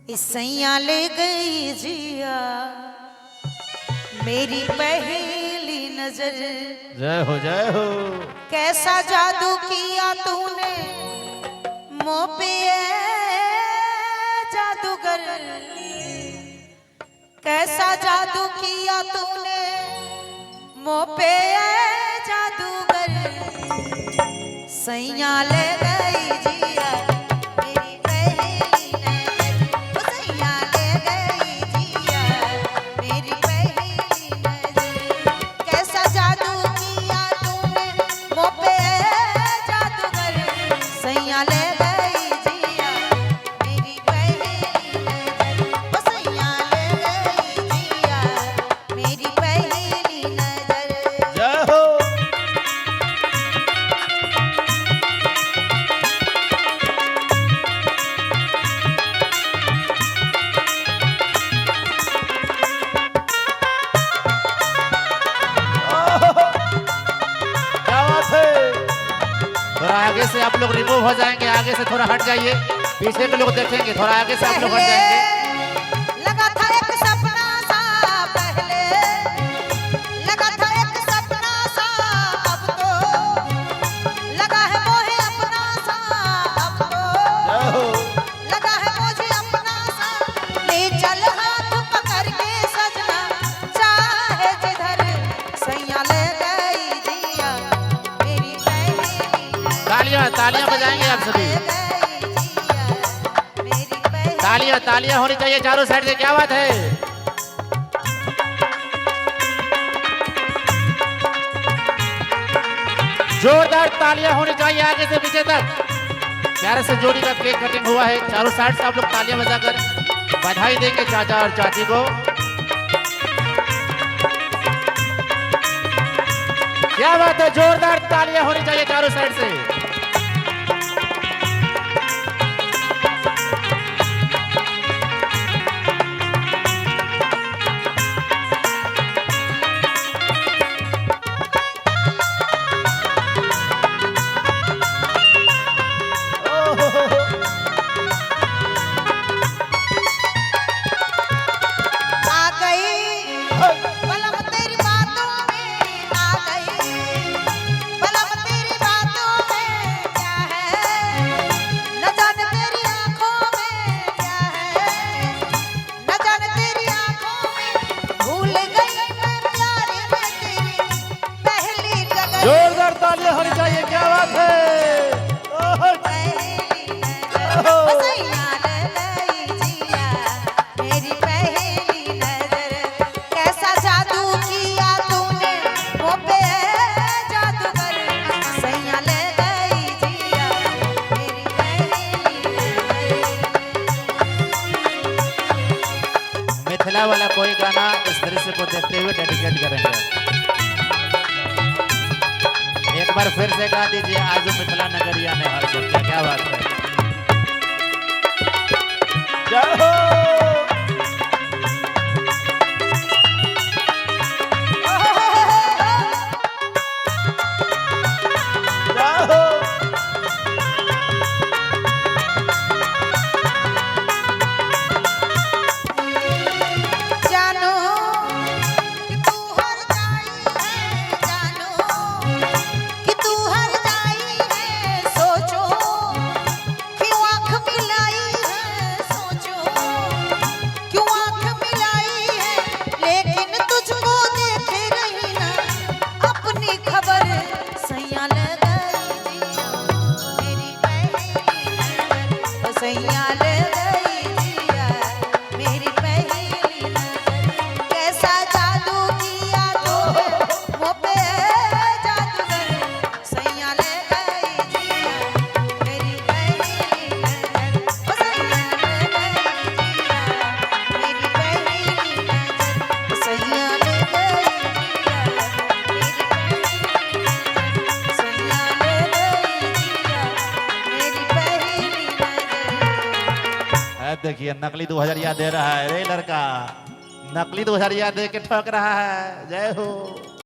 सैया ले गई जिया मेरी पहली नजर। जय हो कैसा जादू किया तूने मोह पे जादूगर। कैसा जादू किया तूने मोह पे जादूगर। सैया ले गई जिया मेरी पहली नजर। सैया ले गई जिया मेरी पहली नजर। कैसा जादू किया तूने मोह पे जादूगर। सैया ले गई जिया मेरी पहली नजर। सैया ले गई जिया मेरी पहली नजर। जय हो। थोड़ा आगे से आप लोग रिमूव हो जाएंगे, आगे से थोड़ा हट जाइए, पीछे के लोग देखेंगे, थोड़ा आगे से आप लोग हट जाएंगे। लगा था एक सपना सा पहले, लगा था एक सपना सा, अब तो लगा है मोहे अपना सा। अब तो लगा है मुझे अपना सा। ले चल हाथ पकड़ के सजना चाहे जिधर। सैया ले गई जिया मेरी पहली। तालियां बजाएंगे आप सभी। तालियां होनी चाहिए चारों साइड से। क्या बात है? जोरदार तालियां होनी चाहिए आगे से पीछे तक। प्यारे से जोड़ी का केक कटिंग हुआ है, चारों साइड से आप लोग तालियां बजाकर बधाई देंगे चाचा और चाची को। क्या बात है? जोरदार तालियां होनी चाहिए चारों साइड से। जोरदार तालियां होनी चाहिए। क्या बात है? सैया ले गई जिया मेरी पहली नजर। कैसा जादू किया तूने मोह पे जादूगर। सैया ले गई जिया मेरी पहली नजर। मिथिला वाला कोई गाना इस दृश्य को देखते हुए डेडिकेट करेंगे। एक बार फिर से गा दीजिए, आज मिथिला नगरिया ने हर सोचा। क्या बात है? जय हो। सैया ले गई जिया मेरी पहली नजर। कैसा जादू किया तूने मोह पे जादूगर। सैया ले गई जिया मेरी पहली नजर। सैया ले गई जिया मेरी पहली नजर। सैया ले गई जिया मेरी पहली नजर। सैया ले गई जिया मेरी पहली नजर। देखिए नकली 2000 दे रहा है रे लड़का, नकली 2000 दे के ठग रहा है। जय हो।